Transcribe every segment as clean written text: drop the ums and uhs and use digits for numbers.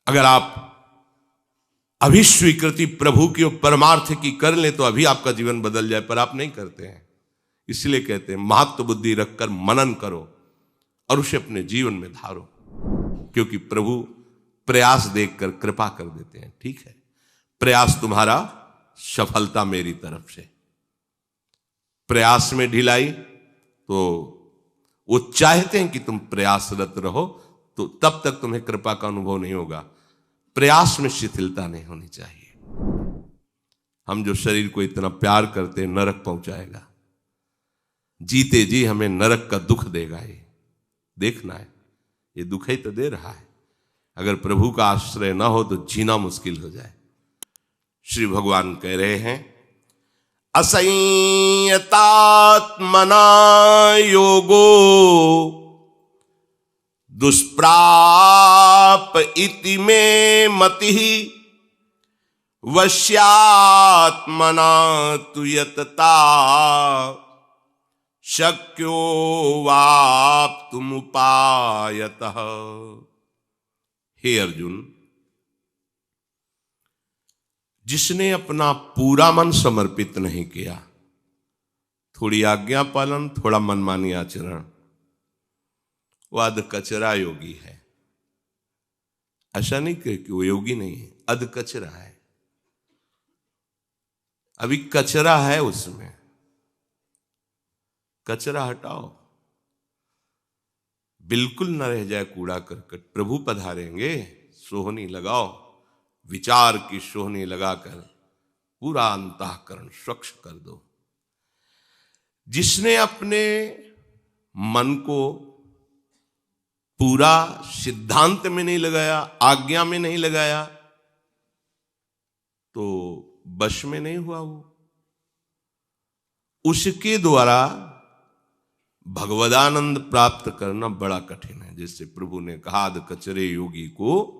अगर आप अभी स्वीकृति प्रभु की और परमार्थ की कर लें तो अभी आपका जीवन बदल जाए, पर आप नहीं करते हैं। इसलिए कहते हैं महत्व बुद्धि रखकर मनन करो और उसे अपने जीवन में धारो, क्योंकि प्रभु प्रयास देखकर कृपा कर देते हैं। ठीक है, प्रयास तुम्हारा, सफलता मेरी तरफ से। प्रयास में ढिलाई तो वो चाहते हैं कि तुम प्रयासरत रहो, तो तब तक तुम्हें कृपा का अनुभव नहीं होगा। प्रयास में शिथिलता नहीं होनी चाहिए। हम जो शरीर को इतना प्यार करते हैं, नरक पहुंचाएगा, जीते जी हमें नरक का दुख देगा। ये देखना है, ये दुख ही तो दे रहा है। अगर प्रभु का आश्रय ना हो तो जीना मुश्किल हो जाए। श्री भगवान कह रहे हैं, असंयतात्मना योगो दुष्प्राप इति में मति वश्यात्मना तु यतता शक्यो वाप्तुमुपायतः। हे अर्जुन, जिसने अपना पूरा मन समर्पित नहीं किया, थोड़ी आज्ञा पालन, थोड़ा मनमानी आचरण, वो अधकचरा योगी है। ऐसा नहीं कि वो योगी नहीं है, अधकचरा है। अभी कचरा है उसमें, कचरा हटाओ, बिल्कुल न रह जाए कूड़ा करकट। प्रभु पधारेंगे, सोहनी लगाओ, विचार की सोहनी लगाकर पूरा अंतःकरण स्वच्छ कर दो। जिसने अपने मन को पूरा सिद्धांत में नहीं लगाया, आज्ञा में नहीं लगाया, तो वश में नहीं हुआ वो। उसके द्वारा भगवदानंद प्राप्त करना बड़ा कठिन है। जैसे प्रभु ने कहा, कचरे योगी को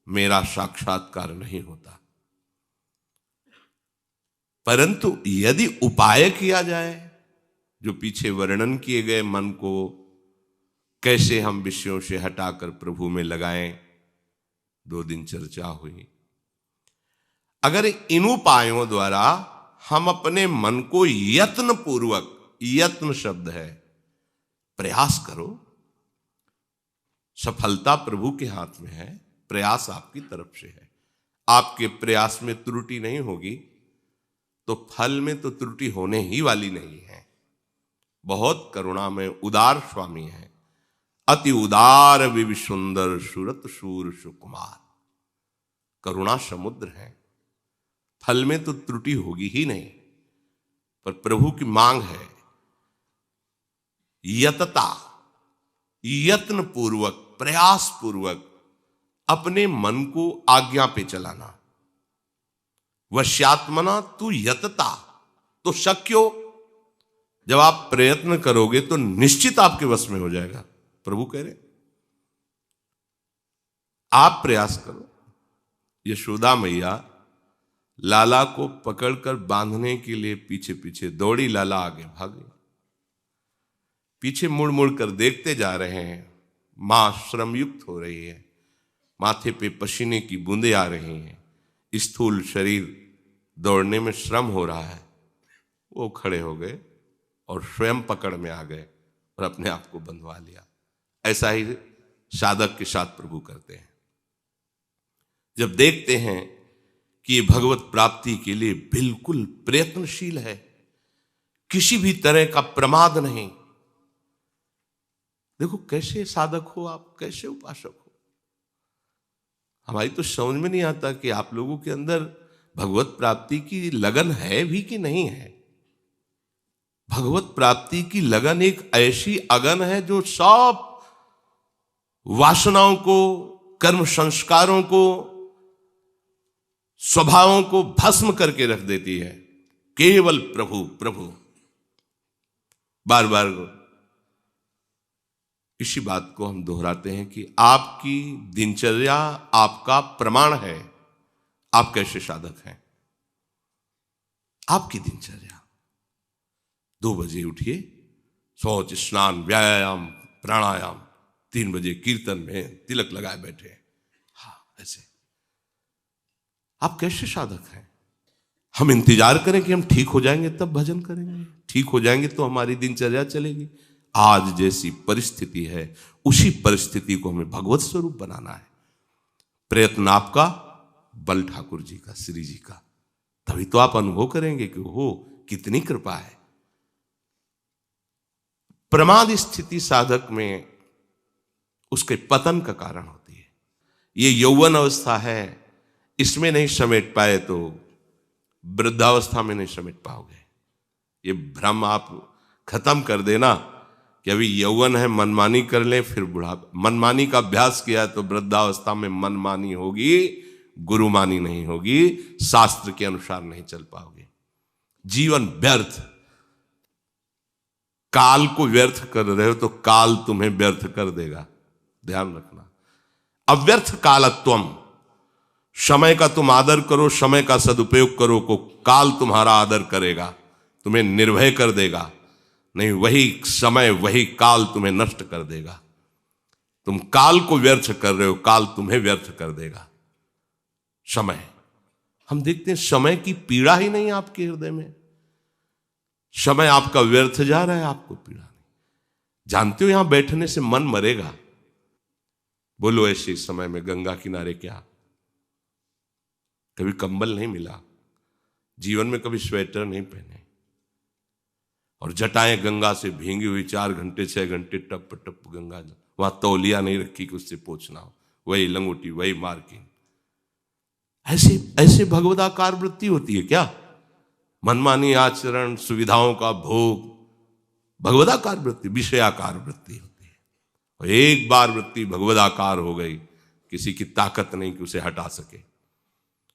मेरा साक्षात्कार नहीं होता। परंतु यदि उपाय किया जाए, जो पीछे वर्णन किए गए, मन को कैसे हम विषयों से हटाकर प्रभु में लगाएं, 2 दिन चर्चा हुई। अगर इन उपायों द्वारा हम अपने मन को यत्न पूर्वक, यत्न शब्द है, प्रयास करो, सफलता प्रभु के हाथ में है, प्रयास आपकी तरफ से है। आपके प्रयास में त्रुटि नहीं होगी तो फल में तो त्रुटि होने ही वाली नहीं है। बहुत करुणा में उदार स्वामी है, अति उदार विवि सुंदर सुरत शूर सुकुमार। करुणा समुद्र है, फल में तो त्रुटि होगी ही नहीं। पर प्रभु की मांग है यतता, यत्न पूर्वक, प्रयास पूर्वक अपने मन को आज्ञा पे चलाना। वश्यात्मना तु यतता तो शक्यो, जब आप प्रयत्न करोगे तो निश्चित आपके वश में हो जाएगा। प्रभु कह रहे आप प्रयास करो। यशोदा मैया लाला को पकड़कर बांधने के लिए पीछे पीछे दौड़ी, लाला आगे भागे। पीछे मुड़ मुड़ कर देखते जा रहे हैं। मां श्रमयुक्त हो रही है, माथे पे पसीने की बूंदें आ रही हैं, स्थूल शरीर दौड़ने में श्रम हो रहा है। वो खड़े हो गए और स्वयं पकड़ में आ गए और अपने आप को बंधवा लिया। ऐसा ही साधक के साथ प्रभु करते हैं। जब देखते हैं कि ये भगवत प्राप्ति के लिए बिल्कुल प्रयत्नशील है, किसी भी तरह का प्रमाद नहीं। देखो कैसे साधक हो आप, कैसे उपासक हो। हमारी तो समझ में नहीं आता कि आप लोगों के अंदर भगवत प्राप्ति की लगन है भी कि नहीं है। भगवत प्राप्ति की लगन एक ऐसी अगन है जो सब वासनाओं को, कर्म संस्कारों को, स्वभावों को भस्म करके रख देती है। केवल प्रभु प्रभु। बार बार इसी बात को हम दोहराते हैं कि आपकी दिनचर्या आपका प्रमाण है, आप कैसे साधक हैं। आपकी दिनचर्या 2 बजे उठिए, शौच, स्नान, व्यायाम, प्राणायाम, 3 बजे कीर्तन में तिलक लगाए बैठे। हाँ, ऐसे आप कैसे साधक हैं? हम इंतजार करें कि हम ठीक हो जाएंगे तब भजन करेंगे, ठीक हो जाएंगे तो हमारी दिनचर्या चलेगी। आज जैसी परिस्थिति है उसी परिस्थिति को हमें भगवत स्वरूप बनाना है। प्रयत्न आपका, बल ठाकुर जी का, श्री जी का, तभी तो आप अनुभव करेंगे कि हो कितनी कृपा है। प्रमाद स्थिति साधक में उसके पतन का कारण होती है। ये यौवन अवस्था है, इसमें नहीं समेट पाए तो वृद्धावस्था में नहीं समेट पाओगे। ये भ्रम आप खत्म कर देना कि अभी यौवन है, मनमानी कर ले, फिर बुढ़ापा। मनमानी का अभ्यास किया तो वृद्धावस्था में मनमानी होगी, गुरुमानी नहीं होगी, शास्त्र के अनुसार नहीं चल पाओगे। जीवन व्यर्थ, काल को व्यर्थ कर रहे हो तो काल तुम्हें व्यर्थ कर देगा, ध्यान रखना। अव्यर्थ कालत्वम, समय का तुम आदर करो, समय का सदुपयोग करो, को काल तुम्हारा आदर करेगा, तुम्हें निर्भय कर देगा। नहीं, वही समय वही काल तुम्हें नष्ट कर देगा। तुम काल को व्यर्थ कर रहे हो, काल तुम्हें व्यर्थ कर देगा। समय, हम देखते हैं समय की पीड़ा ही नहीं आपके हृदय में। समय आपका व्यर्थ जा रहा है, आपको पीड़ा नहीं। जानते हो यहां बैठने से मन मरेगा। बोलो ऐसे समय में गंगा किनारे क्या कभी कंबल नहीं मिला, जीवन में कभी स्वेटर नहीं पहने, और जटाएं गंगा से भींगी हुई 4 घंटे 6 घंटे टप टप गंगा, वहां तौलिया नहीं रखी कि उससे पोंछना हो, वही लंगोटी वही मार्किंग। ऐसे ऐसे भगवदाकार वृत्ति होती है क्या? मनमानी आचरण, सुविधाओं का भोग, भगवदाकार वृत्ति, विषयाकार वृत्ति होती है। और एक बार वृत्ति भगवदाकार हो गई, किसी की ताकत नहीं कि उसे हटा सके।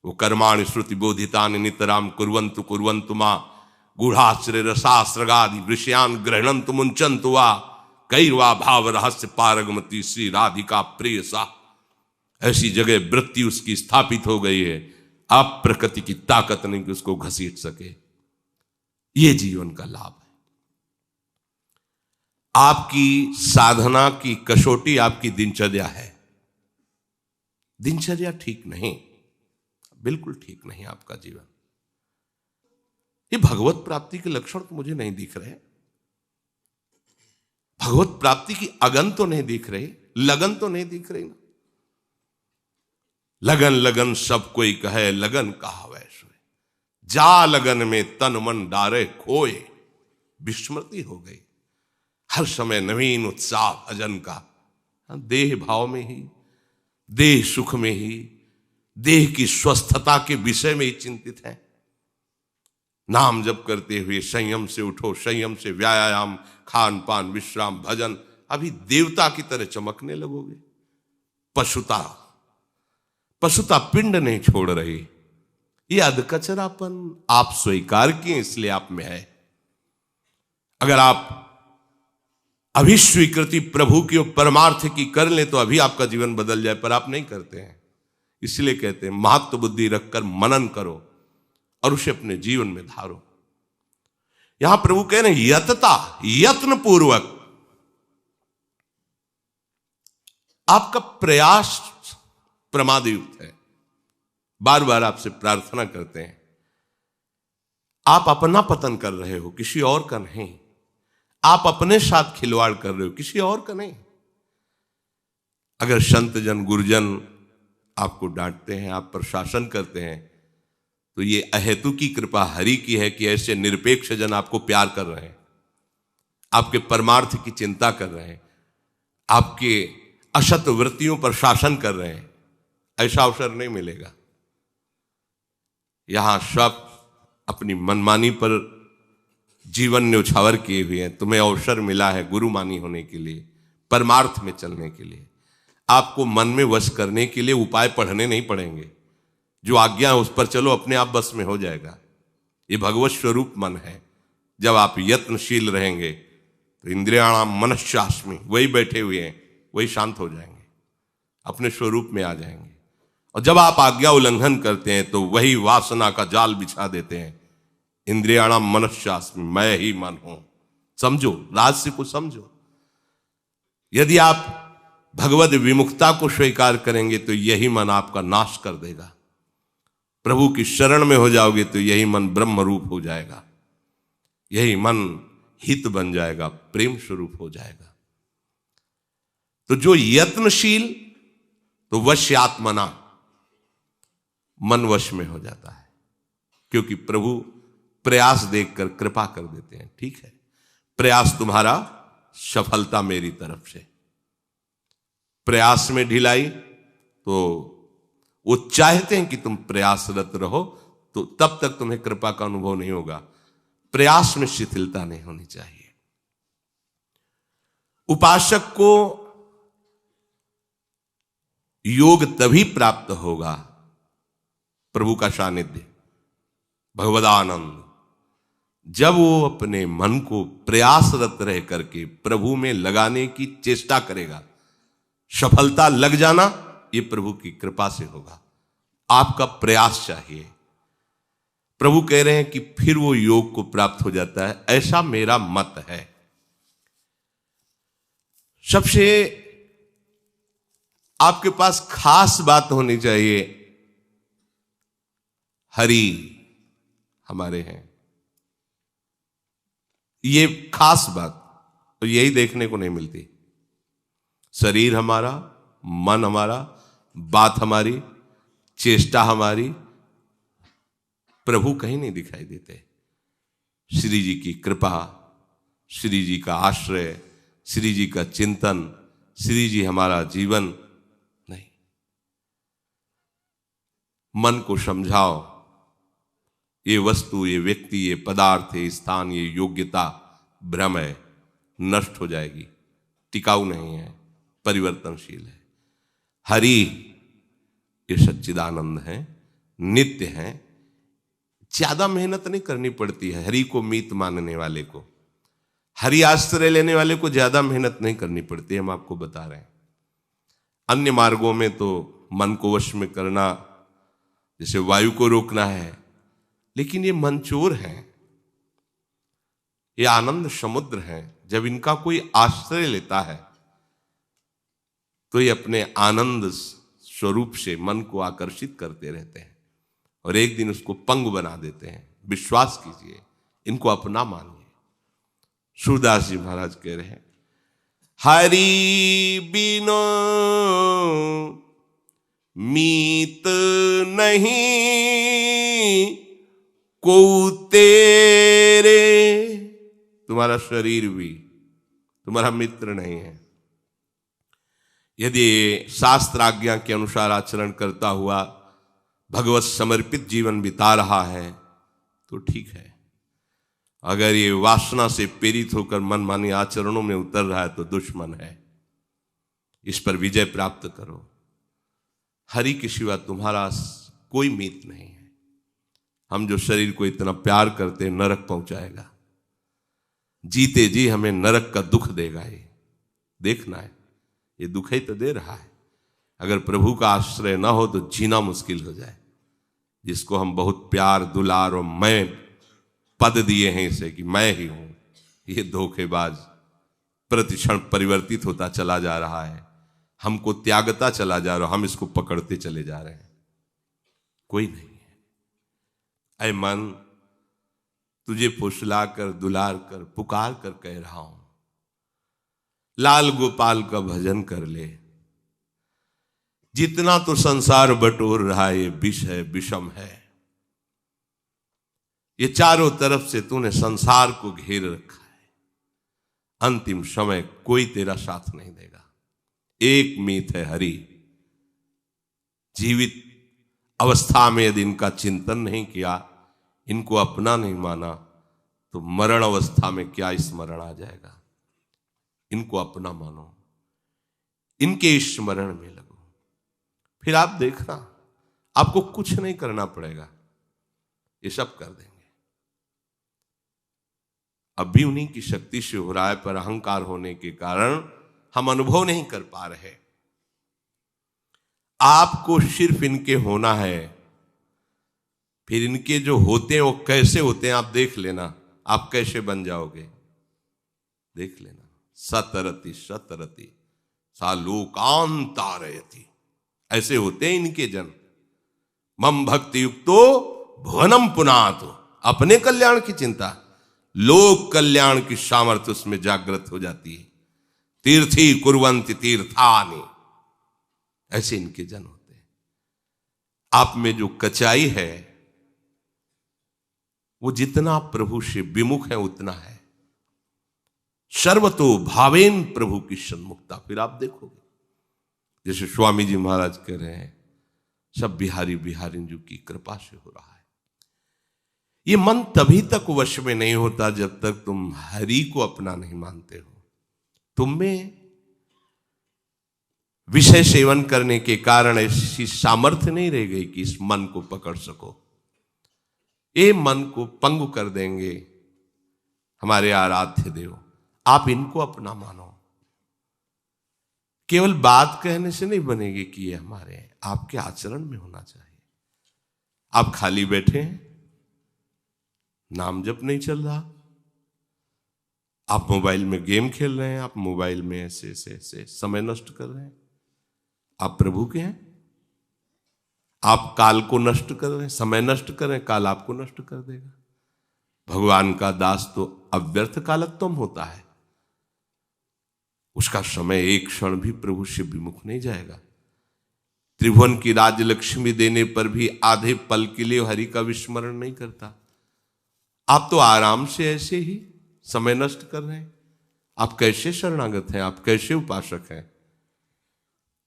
वो कर्माणि श्रुति बोधितानि नितराम कुर्वन्तु कुर्वन्तु मा गूढ़ाश्रय रसास्रगादि विषयान ग्रहणन्तु मुंचन्तु वा कैर्वा भाव रहस्य पारगमति श्री राधिका प्रिय सा। ऐसी जगह वृत्ति उसकी स्थापित हो गई है, अब प्रकृति की ताकत नहीं कि उसको घसीट सके। ये जीवन का लाभ है। आपकी साधना की कसौटी आपकी दिनचर्या है। दिनचर्या ठीक नहीं, बिल्कुल ठीक नहीं आपका जीवन। ये भगवत प्राप्ति के लक्षण तो मुझे नहीं दिख रहे। भगवत प्राप्ति की अगन तो नहीं दिख रही, लगन तो नहीं दिख रही ना। लगन लगन सब कोई कहे, लगन कहा वैसे जा लगन में तन मन डारे खोए, विस्मृति हो गई। हर समय नवीन उत्साह भजन का, देह भाव में ही, देह सुख में ही, देह की स्वस्थता के विषय में ही चिंतित है। नाम जप करते हुए संयम से उठो, संयम से व्यायाम, खान पान, विश्राम, भजन, अभी देवता की तरह चमकने लगोगे। पशुता पिंड नहीं छोड़ रही। ये अधकचरापन आप स्वीकार किए इसलिए आप में है। अगर आप अभिस्वीकृति प्रभु की और परमार्थ की कर लें तो अभी आपका जीवन बदल जाए, पर आप नहीं करते हैं। इसलिए कहते हैं महत्व बुद्धि रखकर मनन करो और उसे अपने जीवन में धारो। यहां प्रभु कह रहे हैं यतता, यत्न पूर्वक आपका प्रयास प्रमादयुक्त है। बार बार आपसे प्रार्थना करते हैं, आप अपना पतन कर रहे हो, किसी और का नहीं। आप अपने साथ खिलवाड़ कर रहे हो, किसी और का नहीं। अगर संत जन गुरुजन आपको डांटते हैं, आप प्रशासन करते हैं, तो ये अहेतु की कृपा हरि की है कि ऐसे निरपेक्ष जन आपको प्यार कर रहे हैं, आपके परमार्थ की चिंता कर रहे हैं, आपके असत वृत्तियों पर शासन कर रहे हैं। ऐसा अवसर नहीं मिलेगा। यहां सब अपनी मनमानी पर जीवन न्यौछावर किए हुए हैं। तुम्हें अवसर मिला है गुरुमानी होने के लिए, परमार्थ में चलने के लिए। आपको मन में वश करने के लिए उपाय पढ़ने नहीं पड़ेंगे। जो आज्ञा है उस पर चलो, अपने आप बस में हो जाएगा। ये भगवत स्वरूप मन है। जब आप यत्नशील रहेंगे तो इंद्रियाणाम मनश्चास्मि, वही बैठे हुए हैं, वही शांत हो जाएंगे, अपने स्वरूप में आ जाएंगे। और जब आप आज्ञा उल्लंघन करते हैं तो वही वासना का जाल बिछा देते हैं। इंद्रियाणाम मनश्चास्मि, मैं ही मन हूं। समझो, रहस्य को समझो। यदि आप भगवद विमुखता को स्वीकार करेंगे तो यही मन आपका नाश कर देगा। प्रभु की शरण में हो जाओगे तो यही मन ब्रह्म रूप हो जाएगा, यही मन हित बन जाएगा, प्रेम स्वरूप हो जाएगा। तो जो यत्नशील तो वश्यात्मना, मन वश में हो जाता है, क्योंकि प्रभु प्रयास देखकर कृपा कर देते हैं। ठीक है, प्रयास तुम्हारा, सफलता मेरी तरफ से। प्रयास में ढिलाई तो वो चाहते हैं कि तुम प्रयासरत रहो, तो तब तक तुम्हें कृपा का अनुभव नहीं होगा। प्रयास में शिथिलता नहीं होनी चाहिए। उपासक को योग तभी प्राप्त होगा, प्रभु का सानिध्य, भगवदानंद, जब वो अपने मन को प्रयासरत रह करके प्रभु में लगाने की चेष्टा करेगा। सफलता लग जाना ये प्रभु की कृपा से होगा, आपका प्रयास चाहिए। प्रभु कह रहे हैं कि फिर वो योग को प्राप्त हो जाता है, ऐसा मेरा मत है। सबसे आपके पास खास बात होनी चाहिए, हरि हमारे हैं, ये खास बात तो यही देखने को नहीं मिलती। शरीर हमारा, मन हमारा, बात हमारी, चेष्टा हमारी, प्रभु कहीं नहीं दिखाई देते। श्री जी की कृपा, श्री जी का आश्रय, श्री जी का चिंतन, श्री जी हमारा जीवन नहीं। मन को समझाओ, ये वस्तु, ये व्यक्ति, ये पदार्थ, ये स्थान, ये योग्यता भ्रम है, नष्ट हो जाएगी, टिकाऊ नहीं है, परिवर्तनशील है। हरि ये सच्चिदानंद है, नित्य है, ज्यादा मेहनत नहीं करनी पड़ती है। हरि को मीत मानने वाले को, हरि आश्रय लेने वाले को ज्यादा मेहनत नहीं करनी पड़ती, हम आपको बता रहे हैं। अन्य मार्गों में तो मन को वश में करना, जैसे वायु को रोकना है, लेकिन ये मनचोर हैं, ये आनंद समुद्र हैं। जब इनका कोई आश्रय लेता है तो ये अपने आनंद स्वरूप से मन को आकर्षित करते रहते हैं और एक दिन उसको पंग बना देते हैं। विश्वास कीजिए, इनको अपना मानिए। सूरदास जी महाराज कह रहे हैं, हरि बिनो मीत नहीं को तेरे। तुम्हारा शरीर भी तुम्हारा मित्र नहीं है। यदि शास्त्र आज्ञा के अनुसार आचरण करता हुआ भगवत समर्पित जीवन बिता रहा है तो ठीक है। अगर ये वासना से प्रेरित होकर मनमानी आचरणों में उतर रहा है तो दुश्मन है। इस पर विजय प्राप्त करो। हरि के सिवा तुम्हारा कोई मीत नहीं है। हम जो शरीर को इतना प्यार करते हैं, नरक पहुंचाएगा, जीते जी हमें नरक का दुख देगा। ये देखना है, ये दुख ही तो दे रहा है। अगर प्रभु का आश्रय ना हो तो जीना मुश्किल हो जाए। जिसको हम बहुत प्यार, दुलार और मैं पद दिए हैं इसे कि मैं ही हूं, ये धोखेबाज प्रतिक्षण परिवर्तित होता चला जा रहा है, हमको त्यागता चला जा रहा है, हम इसको पकड़ते चले जा रहे हैं। कोई नहीं है। ऐ मन, तुझे फुसला कर, दुलार कर, पुकार कर कह रहा हूं, लाल गोपाल का भजन कर ले। जितना तो संसार बटोर रहा है ये विष है, विषम है। ये चारों तरफ से तूने संसार को घेर रखा है। अंतिम समय कोई तेरा साथ नहीं देगा। एक मीत है हरि। जीवित अवस्था में यदि इनका चिंतन नहीं किया, इनको अपना नहीं माना, तो मरण अवस्था में क्या स्मरण आ जाएगा। इनको अपना मानो, इनके स्मरण में लगो, फिर आप देखना आपको कुछ नहीं करना पड़ेगा, ये सब कर देंगे। अभी उन्हीं की शक्ति से हो रहा है, पर अहंकार होने के कारण हम अनुभव नहीं कर पा रहे। आपको सिर्फ इनके होना है, फिर इनके जो होते हैं वो कैसे होते हैं आप देख लेना। आप कैसे बन जाओगे देख लेना। सतरति सतरति सा लोकांतारयति। ऐसे होते हैं इनके जन। मम भक्ति युक्तो भुवनम पुनातु, अपने कल्याण की चिंता, लोक कल्याण की सामर्थ्य उसमें जागृत हो जाती है। तीर्थी कुर्वन्ति तीर्थानि, ऐसे इनके जन होते हैं। आप में जो कचाई है वो जितना प्रभु से विमुख है उतना है। सर्वतो भावेन प्रभु की सन्मुखता। फिर आप देखोगे जैसे स्वामी जी महाराज कह रहे हैं, सब बिहारी बिहारी जी की कृपा से हो रहा है। ये मन तभी तक वश में नहीं होता जब तक तुम हरि को अपना नहीं मानते हो। तुम में विषय सेवन करने के कारण ऐसी सामर्थ्य नहीं रह गई कि इस मन को पकड़ सको। ये मन को पंगु कर देंगे हमारे आराध्य देव। आप इनको अपना मानो। केवल बात कहने से नहीं बनेगी कि ये हमारे हैं, आपके आचरण में होना चाहिए। आप खाली बैठे हैं, नाम जप नहीं चल रहा, आप मोबाइल में गेम खेल रहे हैं, आप मोबाइल में ऐसे ऐसे ऐसे समय नष्ट कर रहे हैं, आप प्रभु के हैं। आप काल को नष्ट कर रहे हैं, समय नष्ट कर रहे हैं, काल आपको नष्ट कर देगा। भगवान का दास तो अव्यर्थ कालत्वम होता है, उसका समय एक क्षण भी प्रभु से विमुख नहीं जाएगा। त्रिभुवन की राजलक्ष्मी देने पर भी आधे पल के लिए हरि का विस्मरण नहीं करता। आप तो आराम से ऐसे ही समय नष्ट कर रहे हैं। आप कैसे शरणागत हैं, आप कैसे उपासक हैं?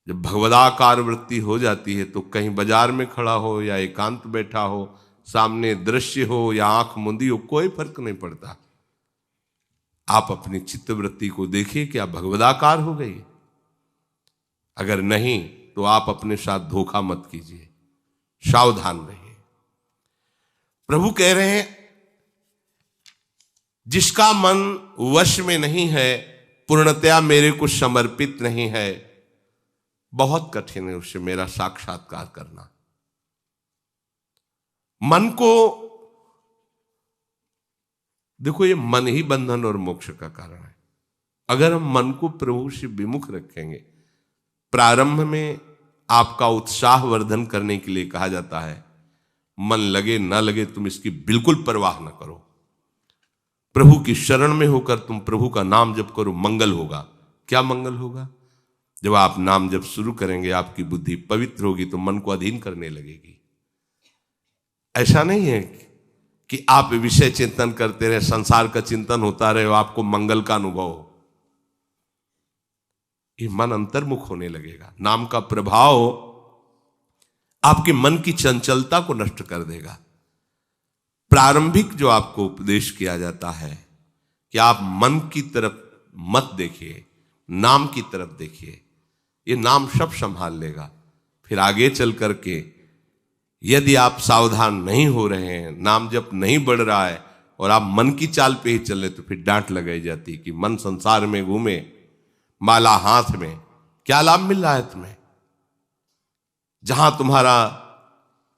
जब भगवदाकार वृत्ति हो जाती है तो कहीं बाजार में खड़ा हो या एकांत बैठा हो, सामने दृश्य हो या आंख मुंदी हो, कोई फर्क नहीं पड़ता। आप अपनी चित्तवृत्ति को देखिए, क्या भगवदाकार हो गई? अगर नहीं तो आप अपने साथ धोखा मत कीजिए, सावधान रहिए। प्रभु कह रहे हैं जिसका मन वश में नहीं है, पूर्णतया मेरे को समर्पित नहीं है, बहुत कठिन है उससे मेरा साक्षात्कार करना। मन को देखो, ये मन ही बंधन और मोक्ष का कारण है। अगर हम मन को प्रभु से विमुख रखेंगे, प्रारंभ में आपका उत्साह वर्धन करने के लिए कहा जाता है, मन लगे ना लगे तुम इसकी बिल्कुल परवाह न करो। प्रभु की शरण में होकर तुम प्रभु का नाम जप करो, मंगल होगा। क्या मंगल होगा? जब आप नाम जप शुरू करेंगे, आपकी बुद्धि पवित्र होगी तो मन को अधीन करने लगेगी। ऐसा नहीं है कि आप विषय चिंतन करते रहे, संसार का चिंतन होता रहे, आपको मंगल का अनुभव हो। ये मन अंतर्मुख होने लगेगा। नाम का प्रभाव आपके मन की चंचलता को नष्ट कर देगा। प्रारंभिक जो आपको उपदेश किया जाता है कि आप मन की तरफ मत देखिए, नाम की तरफ देखिए, ये नाम सब संभाल लेगा। फिर आगे चल करके यदि आप सावधान नहीं हो रहे हैं, नाम जप नहीं बढ़ रहा है और आप मन की चाल पे ही चले, तो फिर डांट लगाई जाती कि मन संसार में घूमे, माला हाथ में, क्या लाभ मिल रहा है तुम्हें? जहां तुम्हारा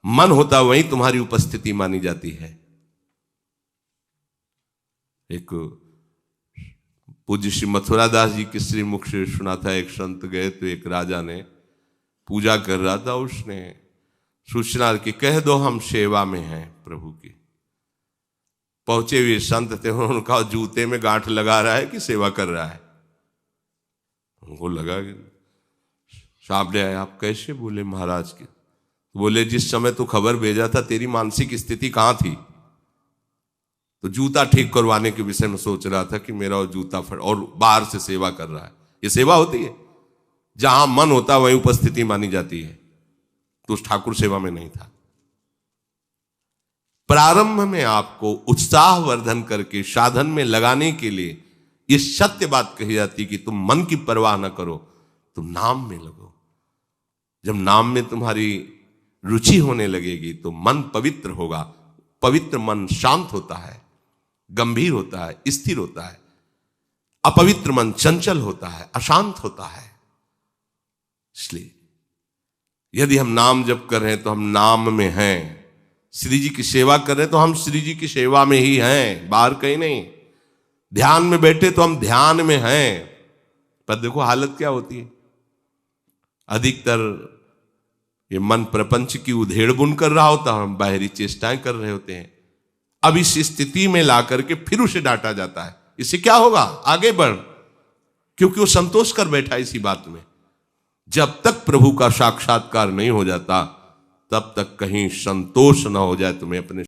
मन होता वहीं तुम्हारी उपस्थिति मानी जाती है। एक पूज्य श्री मथुरा दास जी के श्रीमुख से सुना था, एक संत गए तो एक राजा ने पूजा कर रहा था, उसने सूचना की, कह दो हम सेवा में हैं प्रभु की। पहुंचे हुए संत थे, उन्होंने कहा जूते में गांठ लगा रहा है कि सेवा कर रहा है? उनको लगा कि सामने आए, आप कैसे बोले महाराज के? बोले जिस समय तू खबर भेजा था तेरी मानसिक स्थिति कहां थी? तो जूता ठीक करवाने के विषय में सोच रहा था कि मेरा जूता फट, और बाहर से सेवा कर रहा है। ये सेवा होती है? जहां मन होता वहीं उपस्थिति मानी जाती है। तो उस ठाकुर सेवा में नहीं था। प्रारंभ में आपको उत्साह वर्धन करके साधन में लगाने के लिए ये सत्य बात कही जाती कि तुम मन की परवाह न करो, तुम नाम में लगो। जब नाम में तुम्हारी रुचि होने लगेगी तो मन पवित्र होगा। पवित्र मन शांत होता है, गंभीर होता है, स्थिर होता है। अपवित्र मन चंचल होता है, अशांत होता है। इसलिए यदि हम नाम जप कर रहे हैं तो हम नाम में हैं, श्री जी की सेवा कर रहे हैं तो हम श्री जी की सेवा में ही हैं, बाहर कहीं नहीं। ध्यान में बैठे तो हम ध्यान में हैं। पर देखो हालत क्या होती है, अधिकतर ये मन प्रपंच की उधेड़ बुन कर रहा होता, हम बाहरी चेष्टाएं कर रहे होते हैं। अब इस स्थिति में ला करके फिर उसे डांटा जाता है, इससे क्या होगा, आगे बढ़, क्योंकि वो संतोष कर बैठा इसी बात में। जब तक प्रभु का साक्षात्कार नहीं हो जाता तब तक कहीं संतोष ना हो जाए तुम्हें अपने